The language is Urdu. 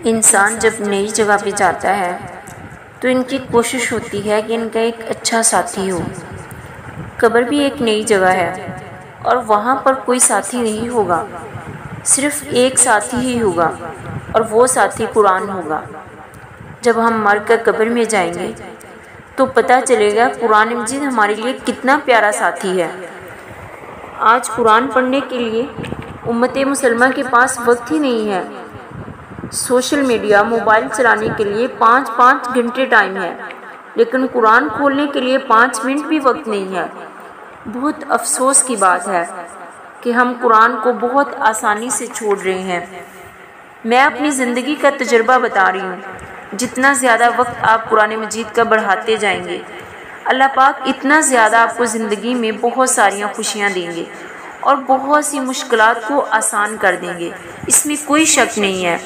انسان جب نئی جگہ پہ جاتا ہے تو ان کی کوشش ہوتی ہے کہ ان کا ایک اچھا ساتھی ہو۔ قبر بھی ایک نئی جگہ ہے اور وہاں پر کوئی ساتھی نہیں ہوگا، صرف ایک ساتھی ہی ہوگا، اور وہ ساتھی قرآن ہوگا۔ جب ہم مر کر قبر میں جائیں گے تو پتہ چلے گا قرآن مجید ہمارے لیے کتنا پیارا ساتھی ہے۔ آج قرآن پڑھنے کے لیے امت مسلمہ کے پاس وقت ہی نہیں ہے۔ سوشل میڈیا، موبائل چلانے کے لیے 5 گھنٹے ٹائم ہے، لیکن قرآن کھولنے کے لیے 5 منٹ بھی وقت نہیں ہے۔ بہت افسوس کی بات ہے کہ ہم قرآن کو بہت آسانی سے چھوڑ رہے ہیں۔ میں اپنی زندگی کا تجربہ بتا رہی ہوں، جتنا زیادہ وقت آپ قرآن مجید کا بڑھاتے جائیں گے، اللہ پاک اتنا زیادہ آپ کو زندگی میں بہت ساریاں خوشیاں دیں گے اور بہت سی مشکلات کو آسان کر دیں گے، اس میں کوئی شک نہیں ہے۔